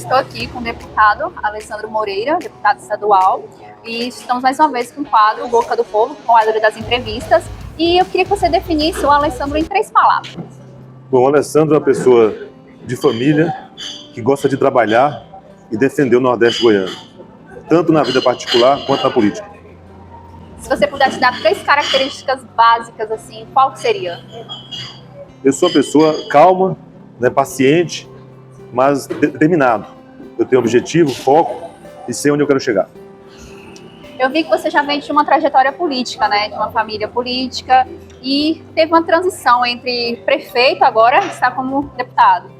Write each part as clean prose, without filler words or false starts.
estou aqui com o deputado Alessandro Moreira, deputado estadual, e estamos mais uma vez com o quadro Boca do Povo, com o quadro das entrevistas, e eu queria que você definisse o Alessandro em 3 palavras. Bom, o Alessandro é uma pessoa de família que gosta de trabalhar e defender o Nordeste goiano, tanto na vida particular quanto na política. Se você pudesse dar 3 características básicas, assim, qual que seria? Eu sou uma pessoa calma, paciente, mas determinado. Eu tenho objetivo, foco e sei onde eu quero chegar. Eu vi que você já vem de uma trajetória política, né? De uma família política e teve uma transição entre prefeito, agora está como deputado.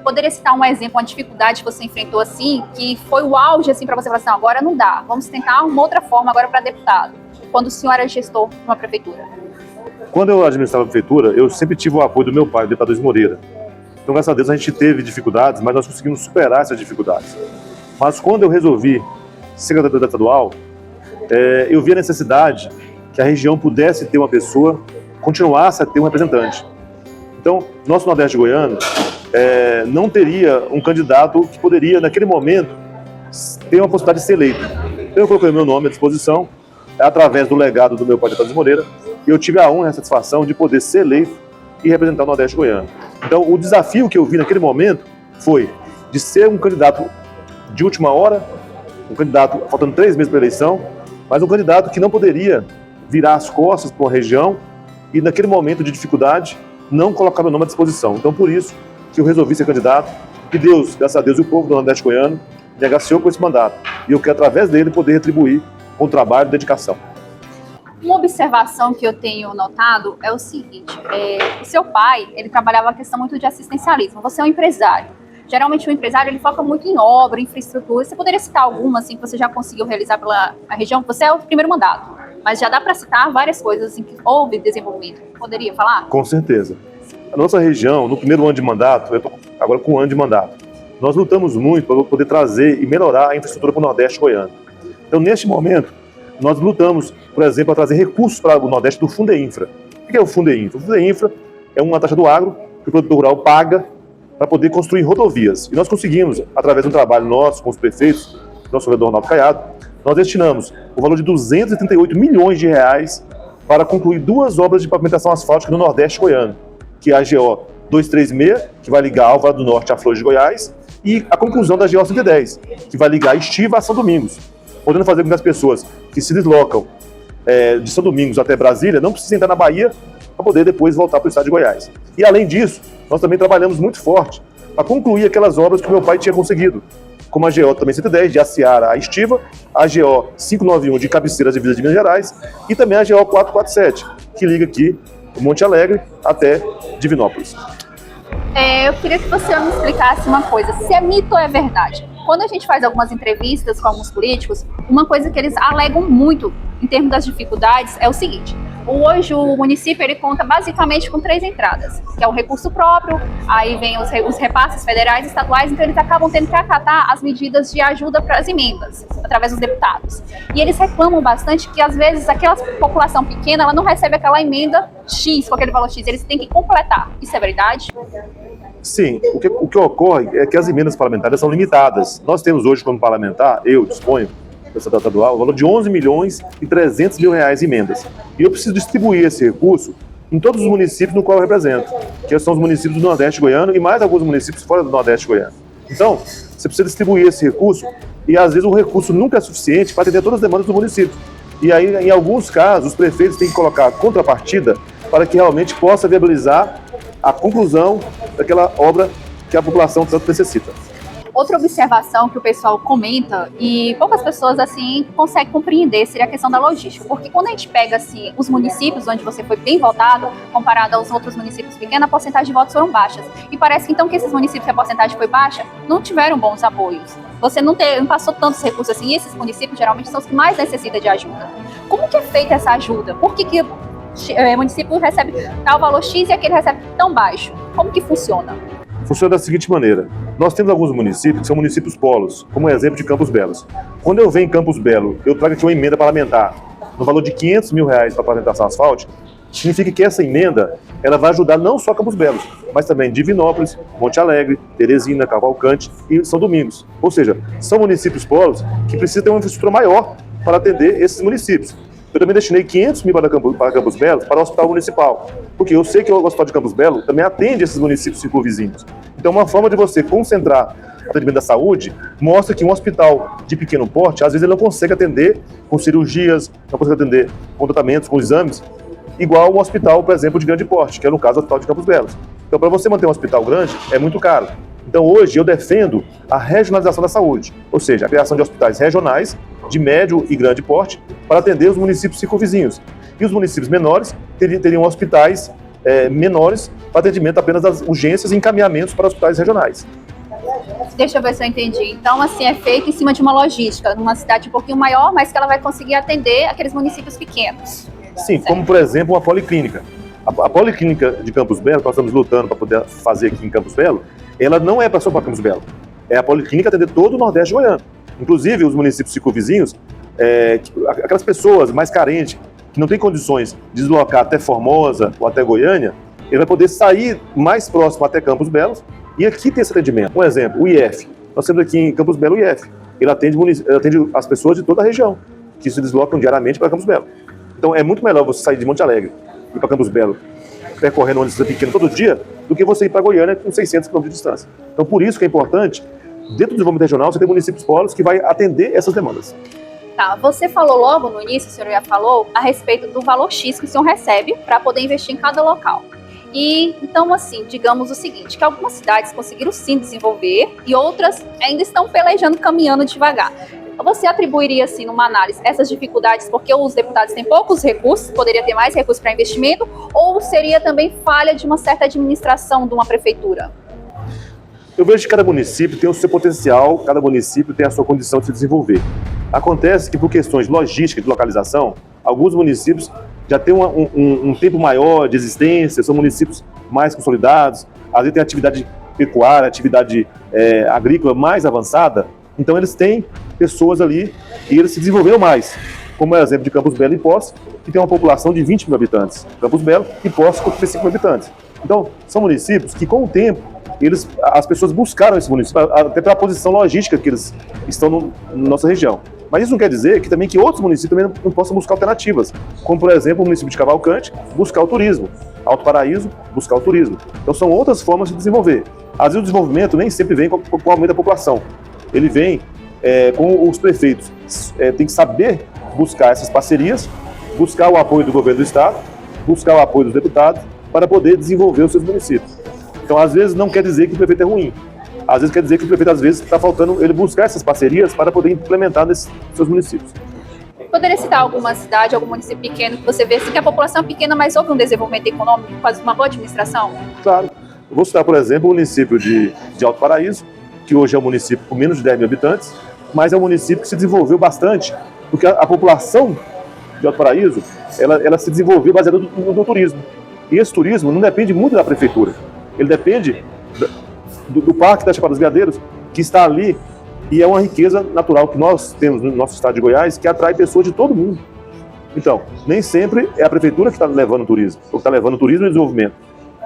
Poderia citar um exemplo, uma dificuldade que você enfrentou assim, que foi o auge assim para você falar assim, não, agora não dá, vamos tentar uma outra forma agora para deputado, quando o senhor era gestor de uma prefeitura? Quando eu administrava a prefeitura, eu sempre tive o apoio do meu pai, o deputado Luiz Moreira. Então, graças a Deus, a gente teve dificuldades, mas nós conseguimos superar essas dificuldades. Mas quando eu resolvi ser candidato estadual, eu vi a necessidade que a região pudesse ter uma pessoa, continuasse a ter um representante. Então, nosso Nordeste goiano não teria um candidato que poderia, naquele momento, ter uma possibilidade de ser eleito. Então, eu coloquei meu nome à disposição, através do legado do meu pai, deputado Luiz Moreira, e eu tive a honra e a satisfação de poder ser eleito e representar o Nordeste goiano. Então, o desafio que eu vi naquele momento foi de ser um candidato de última hora, um candidato faltando 3 meses para a eleição, mas um candidato que não poderia virar as costas para uma região e, naquele momento de dificuldade, não colocar meu nome à disposição. Então, por isso que eu resolvi ser candidato e Deus, graças a Deus, e o povo do Nordeste goiano me agraciou com esse mandato. E eu quero, através dele, poder retribuir com trabalho e dedicação. Uma observação que eu tenho notado é o seguinte, o seu pai, ele trabalhava a questão muito de assistencialismo, você é um empresário. Geralmente o empresário, ele foca muito em obra, infraestrutura. Você poderia citar alguma, assim, que você já conseguiu realizar pela região? Você é o primeiro mandato, mas já dá para citar várias coisas em que houve desenvolvimento. Poderia falar? Com certeza. A nossa região, no primeiro ano de mandato, eu estou agora com 1 ano de mandato, nós lutamos muito para poder trazer e melhorar a infraestrutura para o Nordeste goiano. Então, neste momento, nós lutamos, por exemplo, para trazer recursos para o Nordeste do Fundeinfra. O que é o Fundeinfra? O Fundeinfra é uma taxa do agro que o produtor rural paga para poder construir rodovias. E nós conseguimos, através de um trabalho nosso com os prefeitos, nosso vereador Ronaldo Caiado, nós destinamos o valor de 238 milhões de reais para concluir 2 obras de pavimentação asfáltica no Nordeste goiano, que é a GO 236, que vai ligar Alvorada do Norte a Flores de Goiás, e a conclusão da GO 110, que vai ligar Estiva a São Domingos, podendo fazer com que as pessoas que se deslocam de São Domingos até Brasília não precisem entrar na Bahia para poder depois voltar para o estado de Goiás. E além disso, nós também trabalhamos muito forte para concluir aquelas obras que o meu pai tinha conseguido, como a GO também 110, de Aciara a Estiva, a GO 591 de Cabeceiras e Divisa de Minas Gerais e também a GO 447, que liga aqui o Monte Alegre até Divinópolis. Eu queria que você me explicasse uma coisa, se é mito ou é verdade. Quando a gente faz algumas entrevistas com alguns políticos, uma coisa que eles alegam muito em termos das dificuldades é o seguinte: hoje o município ele conta basicamente com 3 entradas, que é o recurso próprio, aí vem os repasses federais e estaduais, então eles acabam tendo que acatar as medidas de ajuda para as emendas, através dos deputados. E eles reclamam bastante que às vezes aquela população pequena ela não recebe aquela emenda X, com aquele valor X, eles têm que completar. Isso é verdade? Sim, o que ocorre é que as emendas parlamentares são limitadas. Nós temos hoje como parlamentar, eu disponho, deputado estadual, o valor de 11 milhões e 300 mil reais em emendas. E eu preciso distribuir esse recurso em todos os municípios no qual eu represento, que são os municípios do Nordeste goiano e mais alguns municípios fora do Nordeste goiano. Então, você precisa distribuir esse recurso e às vezes o recurso nunca é suficiente para atender todas as demandas do município. E aí, em alguns casos, os prefeitos têm que colocar contrapartida para que realmente possa viabilizar a conclusão daquela obra que a população tanto necessita. Outra observação que o pessoal comenta e poucas pessoas assim conseguem compreender seria a questão da logística, porque quando a gente pega assim os municípios onde você foi bem votado, comparado aos outros municípios pequenos, a porcentagem de votos foram baixas. E parece que então que esses municípios que a porcentagem foi baixa não tiveram bons apoios. Você não passou tantos recursos assim, e esses municípios geralmente são os que mais necessitam de ajuda. Como que é feita essa ajuda? Por que o município recebe tal valor X e aquele recebe tão baixo? Como que funciona? Funciona da seguinte maneira: nós temos alguns municípios que são municípios polos, como o exemplo de Campos Belos. Quando eu venho em Campos Belo, eu trago aqui uma emenda parlamentar no valor de 500 mil reais para pavimentação asfáltica, Significa que essa emenda ela vai ajudar não só Campos Belos, mas também Divinópolis, Monte Alegre, Teresina, Cavalcante e São Domingos. Ou seja, são municípios polos que precisam ter uma infraestrutura maior para atender esses municípios. Eu também destinei 500 mil para Campos Belos, para o Hospital Municipal, porque eu sei que o Hospital de Campos Belos também atende esses municípios circunvizinhos. Então, uma forma de você concentrar o atendimento da saúde mostra que um hospital de pequeno porte, às vezes ele não consegue atender com cirurgias, não consegue atender com tratamentos, com exames, igual um hospital, por exemplo, de grande porte, que é no caso do Hospital de Campos Belos. Então, para você manter um hospital grande, é muito caro. Então, hoje, eu defendo a regionalização da saúde, ou seja, a criação de hospitais regionais, de médio e grande porte, para atender os municípios circunvizinhos. E os municípios menores teriam hospitais menores para atendimento apenas das urgências e encaminhamentos para hospitais regionais. Deixa eu ver se eu entendi. Então, assim, é feito em cima de uma logística, numa cidade um pouquinho maior, mas que ela vai conseguir atender aqueles municípios pequenos. Sim, certo. Como, por exemplo, uma policlínica. A policlínica de Campos Belos, que nós estamos lutando para poder fazer aqui em Campos Belos, ela não é só para Campos Belos. É a policlínica atender todo o Nordeste goiano. Inclusive, os municípios circunvizinhos, aquelas pessoas mais carentes, que não têm condições de deslocar até Formosa ou até Goiânia, ele vai poder sair mais próximo até Campos Belos e aqui ter esse atendimento. Um exemplo, o IF. Nós temos aqui em Campos Belos o IF. Ele atende as pessoas de toda a região, que se deslocam diariamente para Campos Belos. Então, é muito melhor você sair de Monte Alegre e ir para Campos Belos, percorrendo onde você é pequeno todo dia, do que você ir para Goiânia com 600 km de distância. Então, por isso que é importante, dentro do desenvolvimento regional, você ter municípios polos que vai atender essas demandas. Tá, você falou logo no início, o senhor já falou, a respeito do valor X que o senhor recebe para poder investir em cada local. E, então, assim, digamos o seguinte, que algumas cidades conseguiram sim desenvolver e outras ainda estão pelejando, caminhando devagar. Você atribuiria, assim, numa análise, essas dificuldades porque os deputados têm poucos recursos, poderia ter mais recursos para investimento, ou seria também falha de uma certa administração de uma prefeitura? Eu vejo que cada município tem o seu potencial, cada município tem a sua condição de se desenvolver. Acontece que, por questões de logística e de localização, alguns municípios já têm um tempo maior de existência, são municípios mais consolidados, às vezes tem atividade pecuária, atividade agrícola mais avançada, então eles têm pessoas ali e eles se desenvolveram mais. Como é o exemplo de Campos Belos e Poços, que tem uma população de 20 mil habitantes. Campos Belos e Poços com 35 mil habitantes. Então, são municípios que, com o tempo, as pessoas buscaram esse município, até pela posição logística que eles estão na nossa região. Mas isso não quer dizer que outros municípios também não possam buscar alternativas, como, por exemplo, o município de Cavalcante buscar o turismo, Alto Paraíso buscar o turismo. Então, são outras formas de desenvolver. Às vezes, o desenvolvimento nem sempre vem com o aumento da população. Ele vem com os prefeitos. Tem que saber buscar essas parcerias, buscar o apoio do governo do estado, buscar o apoio dos deputados, para poder desenvolver os seus municípios. Então, às vezes, não quer dizer que o prefeito é ruim. Às vezes, quer dizer que o prefeito, às vezes, está faltando ele buscar essas parcerias para poder implementar nesses seus municípios. Poderia citar alguma cidade, algum município pequeno, que você vê assim, que a população é pequena, mas houve um desenvolvimento econômico, quase uma boa administração? Claro. Eu vou citar, por exemplo, o município de Alto Paraíso, que hoje é um município com menos de 10 mil habitantes, mas é um município que se desenvolveu bastante, porque a população de Alto Paraíso, ela se desenvolveu baseada no turismo. E esse turismo não depende muito da prefeitura. Ele depende do Parque da Chapada dos Veadeiros, que está ali, e é uma riqueza natural que nós temos no nosso estado de Goiás, que atrai pessoas de todo mundo. Então, nem sempre é a prefeitura que está levando o turismo, ou que está levando o turismo e desenvolvimento,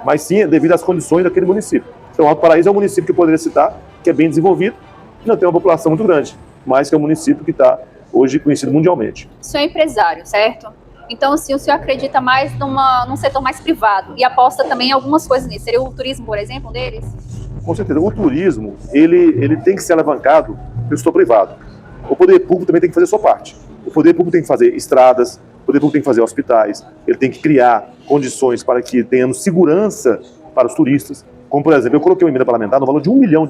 mas sim é devido às condições daquele município. Então, Alto Paraíso é um município que eu poderia citar, que é bem desenvolvido, e não tem uma população muito grande, mas que é um município que está hoje conhecido mundialmente. O senhor é empresário, certo? Então, assim, o senhor acredita mais num setor mais privado e aposta também em algumas coisas nisso. Seria o turismo, por exemplo, um deles? Com certeza. O turismo, ele tem que ser alavancado pelo setor privado. O poder público também tem que fazer a sua parte. O poder público tem que fazer estradas, o poder público tem que fazer hospitais, ele tem que criar condições para que tenhamos segurança para os turistas. Como, por exemplo, eu coloquei uma emenda parlamentar no valor de R$1 milhão,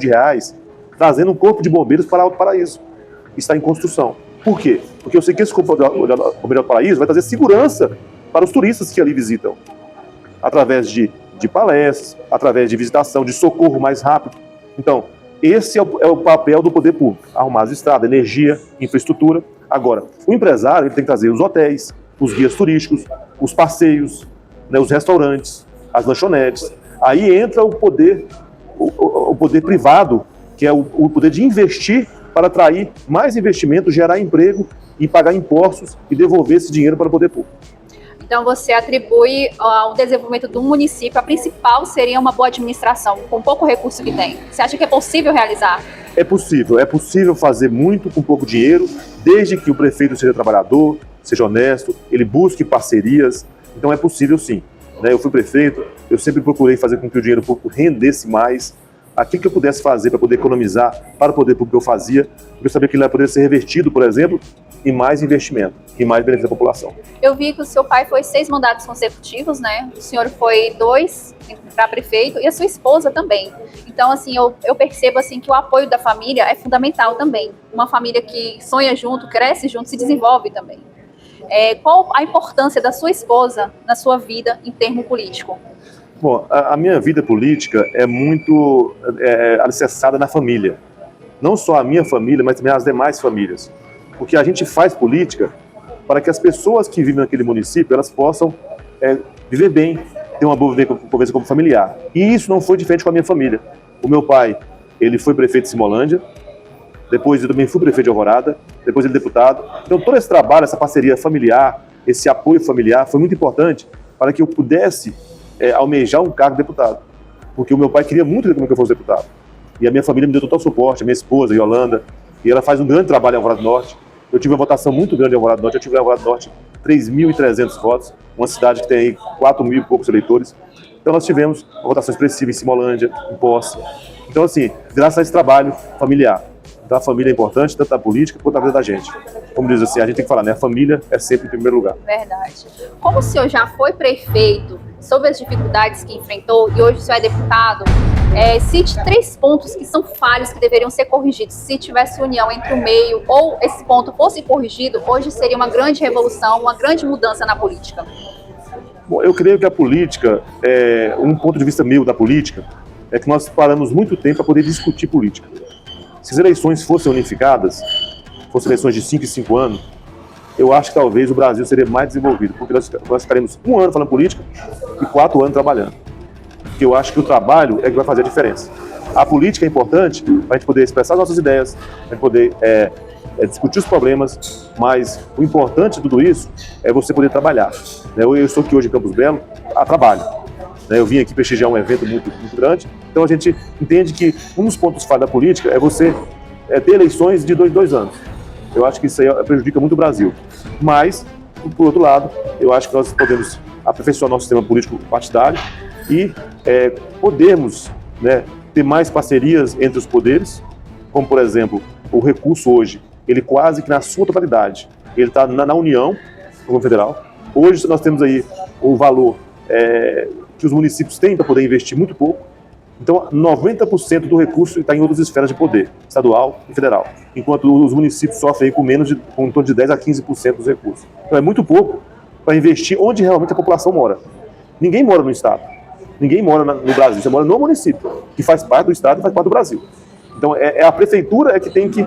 trazendo um corpo de bombeiros para Alto Paraíso. Está em construção. Por quê? Porque eu sei que esse corpo de Alto Paraíso vai trazer segurança para os turistas que ali visitam, através de palestras, através de visitação, de socorro mais rápido. Então, esse é o papel do poder público, arrumar as estradas, energia, infraestrutura. Agora, o empresário ele tem que trazer os hotéis, os guias turísticos, os passeios, né, os restaurantes, as lanchonetes. Aí entra o poder privado, que é o poder de investir para atrair mais investimento, gerar emprego e pagar impostos e devolver esse dinheiro para o poder público. Então você atribui ao desenvolvimento do município, a principal seria uma boa administração, com pouco recurso que tem. Você acha que é possível realizar? É possível fazer muito com pouco dinheiro, desde que o prefeito seja trabalhador, seja honesto, ele busque parcerias, então é possível sim. Eu fui prefeito, eu sempre procurei fazer com que o dinheiro público rendesse mais, aquilo que eu pudesse fazer para poder economizar para o poder público que eu fazia, porque eu sabia que ele ia poder ser revertido, por exemplo, em mais investimento, em mais benefício da população. Eu vi que o seu pai foi 6 mandatos consecutivos, né? O senhor foi 2 para prefeito e a sua esposa também. Então, assim, eu percebo assim que o apoio da família é fundamental também. Uma família que sonha junto, cresce junto, se desenvolve também. Qual a importância da sua esposa na sua vida em termo político? Bom, a minha vida política é muito alicerçada na família. Não só a minha família, mas também as demais famílias. Porque a gente faz política para que as pessoas que vivem naquele município, elas possam viver bem, ter uma boa convivência como familiar. E isso não foi diferente com a minha família. O meu pai, ele foi prefeito de Simolândia, depois eu também fui prefeito de Alvorada, depois ele deputado. Então todo esse trabalho, essa parceria familiar, esse apoio familiar foi muito importante para que eu pudesse almejar um cargo de deputado. Porque o meu pai queria muito que eu fosse deputado. E a minha família me deu total suporte, a minha esposa, Yolanda, e ela faz um grande trabalho em Alvorada do Norte. Eu tive uma votação muito grande em Alvorada do Norte, eu tive em Alvorada do Norte 3.300 votos, uma cidade que tem aí 4.000 e poucos eleitores. Então nós tivemos uma votação expressiva em Simolândia, em Posse. Então assim, graças a esse trabalho familiar. Então a família é importante, tanto na política quanto na vida da gente. Como diz assim, a gente tem que falar, né? A família é sempre em primeiro lugar. Verdade. Como o senhor já foi prefeito, soube as dificuldades que enfrentou e hoje o senhor é deputado, cite 3 pontos que são falhos que deveriam ser corrigidos. Se tivesse união entre o meio ou esse ponto fosse corrigido, hoje seria uma grande revolução, uma grande mudança na política. Bom, eu creio que a política, um ponto de vista meu da política, é que nós paramos muito tempo para poder discutir política. Se as eleições fossem unificadas, fossem eleições de 5 em 5 anos, eu acho que talvez o Brasil seria mais desenvolvido, porque nós ficaremos 1 ano falando política e 4 anos trabalhando. Porque eu acho que o trabalho é que vai fazer a diferença. A política é importante para a gente poder expressar nossas ideias, para a gente poder discutir os problemas, mas o importante de tudo isso é você poder trabalhar. Eu estou aqui hoje em Campos Belo a trabalho. Eu vim aqui prestigiar um evento muito, muito grande, então a gente entende que um dos pontos falhos da política é você ter eleições de 2 anos. Eu acho que isso aí prejudica muito o Brasil. Mas, por outro lado, eu acho que nós podemos aperfeiçoar nosso sistema político partidário e podermos ter mais parcerias entre os poderes, como, por exemplo, o recurso hoje, ele quase que na sua totalidade, ele está na União, no governo federal. Hoje nós temos aí o valor que os municípios têm para poder investir muito pouco. Então, 90% do recurso está em outras esferas de poder, estadual e federal, enquanto os municípios sofrem com em torno de 10% a 15% dos recursos. Então, é muito pouco para investir onde realmente a população mora. Ninguém mora no estado, ninguém mora no Brasil, você mora no município, que faz parte do estado e faz parte do Brasil. Então, a prefeitura que tem que,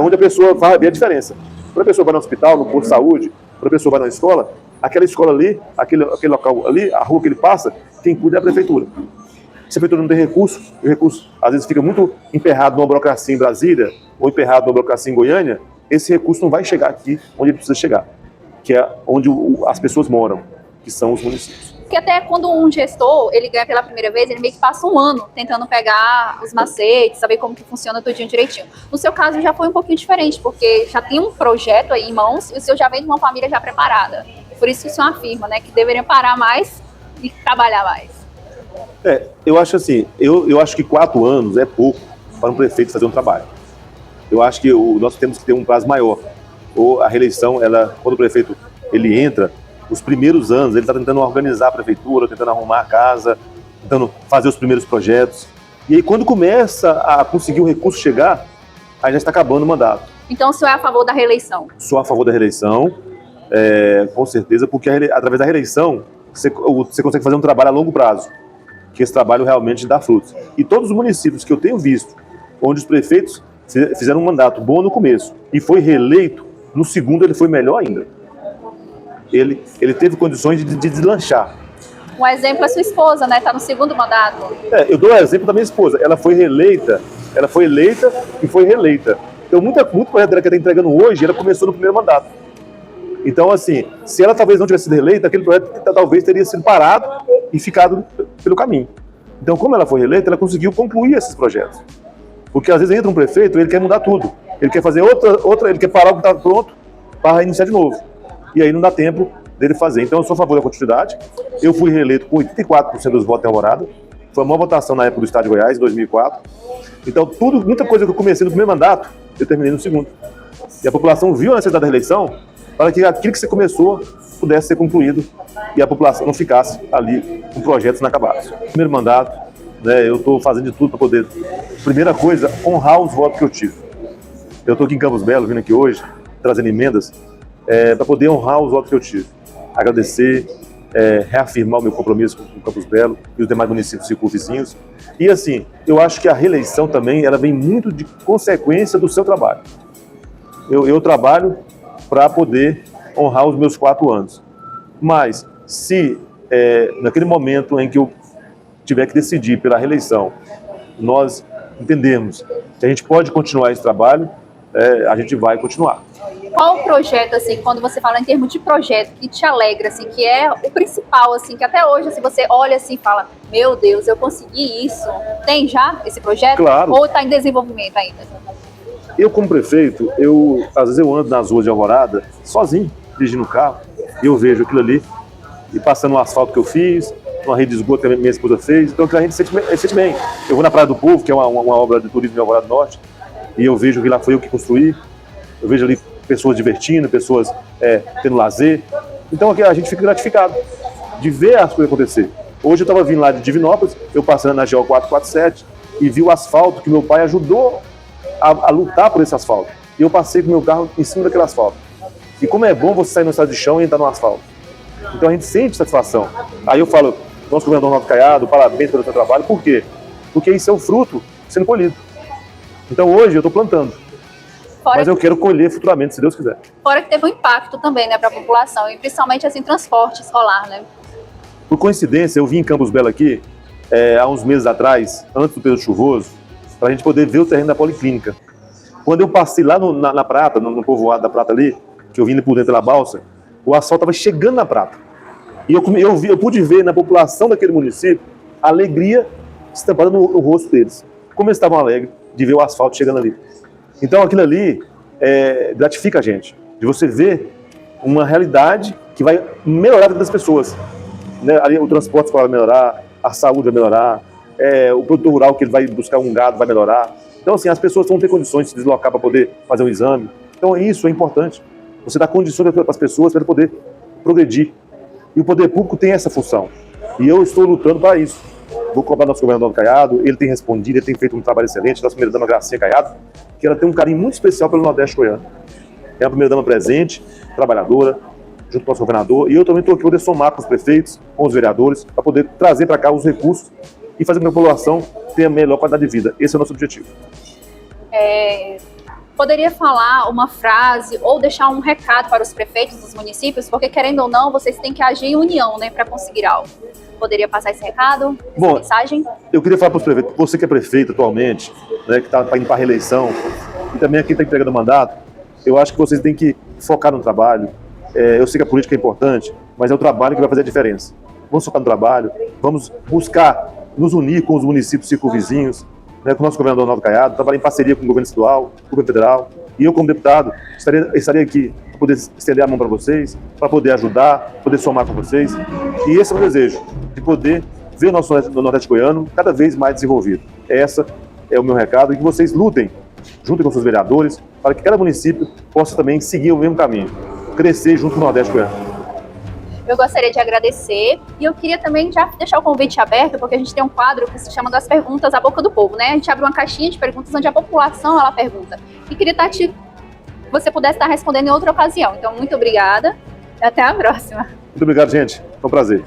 onde a pessoa vai ver a diferença. Quando a pessoa vai no hospital, no posto de saúde, quando a pessoa vai na escola, aquela escola ali, aquele local ali, a rua que ele passa, quem cuida é a prefeitura. Se a prefeitura não tem recurso, e o recurso às vezes fica muito emperrado numa burocracia em Brasília ou emperrado numa burocracia em Goiânia, esse recurso não vai chegar aqui onde ele precisa chegar, que é onde as pessoas moram, que são os municípios. Porque até quando um gestor, ele ganha pela primeira vez, ele meio que passa 1 ano tentando pegar os macetes, saber como que funciona tudinho direitinho. No seu caso já foi um pouquinho diferente, porque já tem um projeto aí em mãos e o senhor já vem de uma família já preparada. Por isso que o senhor afirma, que deveria parar mais e trabalhar mais. Eu acho assim, eu acho que 4 anos é pouco para um prefeito fazer um trabalho. Eu acho que nós temos que ter um prazo maior. Ou a reeleição, quando o prefeito ele entra, os primeiros anos ele está tentando organizar a prefeitura, tentando arrumar a casa, tentando fazer os primeiros projetos. E aí quando começa a conseguir o recurso chegar, aí já está acabando o mandato. Então o senhor é a favor da reeleição? Sou a favor da reeleição, com certeza, porque através da reeleição você consegue fazer um trabalho a longo prazo, que esse trabalho realmente dá frutos. E todos os municípios que eu tenho visto, onde os prefeitos fizeram um mandato bom no começo e foi reeleito, no segundo ele foi melhor ainda. Ele teve condições de deslanchar. Um exemplo é sua esposa, tá no segundo mandato. Eu dou o exemplo da minha esposa. Ela foi eleita e foi reeleita. Então, muito projeto dela que ela está entregando hoje, ela começou no primeiro mandato. Então, assim, se ela talvez não tivesse sido reeleita, aquele projeto talvez teria sido parado e ficado pelo caminho. Então, como ela foi reeleita, ela conseguiu concluir esses projetos. Porque às vezes entra um prefeito, ele quer mudar tudo. Ele quer fazer outra, ele quer parar o que está pronto para iniciar de novo. E aí não dá tempo dele fazer. Então, eu sou a favor da continuidade. Eu fui reeleito com 84% dos votos em Alvorada. Foi a maior votação na época do Estado de Goiás, em 2004. Então, muita coisa que eu comecei no primeiro mandato, eu terminei no segundo. E a população viu a necessidade da reeleição para que aquilo que você começou pudesse ser concluído e a população não ficasse ali com projetos inacabados. Primeiro mandato, né, eu estou fazendo de tudo para poder, primeira coisa, honrar os votos que eu tive. Eu estou aqui em Campos Belos, vindo aqui hoje, trazendo emendas, para poder honrar os votos que eu tive. Agradecer, reafirmar o meu compromisso com Campos Belos e os demais municípios circunvizinhos. E assim, eu acho que a reeleição também, ela vem muito de consequência do seu trabalho. Eu trabalho para poder honrar os meus 4 anos. Mas, se naquele momento em que eu tiver que decidir pela reeleição, nós entendemos que a gente pode continuar esse trabalho, a gente vai continuar. Qual o projeto, assim, quando você fala em termos de projeto, que te alegra, assim, que é o principal, assim, que até hoje, assim, você olha assim e fala, meu Deus, eu consegui isso. Tem já esse projeto? Claro. Ou está em desenvolvimento ainda? Eu, como prefeito, às vezes eu ando nas ruas de Alvorada, sozinho, dirigindo o carro, e eu vejo aquilo ali, e passando o asfalto que eu fiz, uma rede de esgoto que a minha esposa fez, então a gente sente bem. Eu vou na Praia do Povo, que é uma obra de turismo de Alvorada do Norte, e eu vejo que lá foi eu que construí, eu vejo ali pessoas divertindo, pessoas tendo lazer, então aqui a gente fica gratificado de ver as coisas acontecer. Hoje eu estava vindo lá de Divinópolis, eu passando na GO 447, e vi o asfalto que meu pai ajudou a lutar por esse asfalto. E eu passei com o meu carro em cima daquele asfalto. E como é bom você sair no estado de chão e entrar no asfalto. Então a gente sente satisfação. Aí eu falo, nosso governador Ronaldo Caiado, parabéns pelo seu trabalho. Por quê? Porque isso é o fruto sendo colhido. Então hoje eu estou plantando. Mas eu quero colher futuramente, se Deus quiser. Fora que teve um impacto também, né, para a população, e principalmente assim, transporte escolar, né? Por coincidência, eu vim em Campos Belos aqui, há uns meses atrás, antes do período chuvoso, para a gente poder ver o terreno da Policlínica. Quando eu passei lá na Prata, no povoado da Prata ali, que eu vim por dentro da balsa, o asfalto estava chegando na Prata. E eu pude ver na população daquele município a alegria estampada no rosto deles. Como eles estavam alegres de ver o asfalto chegando ali. Então aquilo ali gratifica a gente, de você ver uma realidade que vai melhorar a vida das pessoas. Né? Ali, o transporte escolar vai melhorar, a saúde vai melhorar, o produtor rural que ele vai buscar um gado vai melhorar. Então assim, as pessoas vão ter condições de se deslocar para poder fazer um exame. Então isso é importante. Você dá condições para as pessoas para poder progredir. E o poder público tem essa função. E eu estou lutando para isso. Vou cobrar nosso governador Caiado, ele tem respondido, ele tem feito um trabalho excelente. Nossa primeira-dama Gracinha Caiado, que ela tem um carinho muito especial pelo Nordeste goiano. É a primeira-dama presente, trabalhadora, junto com o nosso governador. E eu também estou aqui para poder somar com os prefeitos, com os vereadores, para poder trazer para cá os recursos e fazer com que a população tenha melhor qualidade de vida. Esse é o nosso objetivo. Poderia falar uma frase ou deixar um recado para os prefeitos dos municípios, porque querendo ou não, vocês têm que agir em união, né, para conseguir algo. Poderia passar esse recado, essa mensagem? Eu queria falar para os prefeitos, você que é prefeito atualmente, né, que está indo para a reeleição, e também aqui está entregando o mandato, eu acho que vocês têm que focar no trabalho. Eu sei que a política é importante, mas é o trabalho que vai fazer a diferença. Vamos focar no trabalho, vamos buscar nos unir com os municípios circunvizinhos, né, com o nosso governador Ronaldo Caiado, trabalhar em parceria com o governo estadual, com o governo federal, e eu como deputado estaria aqui para poder estender a mão para vocês, para poder ajudar, poder somar com vocês, e esse é o desejo, de poder ver o nosso Nordeste goiano cada vez mais desenvolvido. Esse é o meu recado, e que vocês lutem, junto com seus vereadores, para que cada município possa também seguir o mesmo caminho, crescer junto com o Nordeste goiano. Eu gostaria de agradecer e eu queria também já deixar o convite aberto, porque a gente tem um quadro que se chama das perguntas à boca do povo, né? A gente abre uma caixinha de perguntas onde a população ela pergunta. E queria que você pudesse estar respondendo em outra ocasião. Então, muito obrigada e até a próxima. Muito obrigado, gente. Foi um prazer.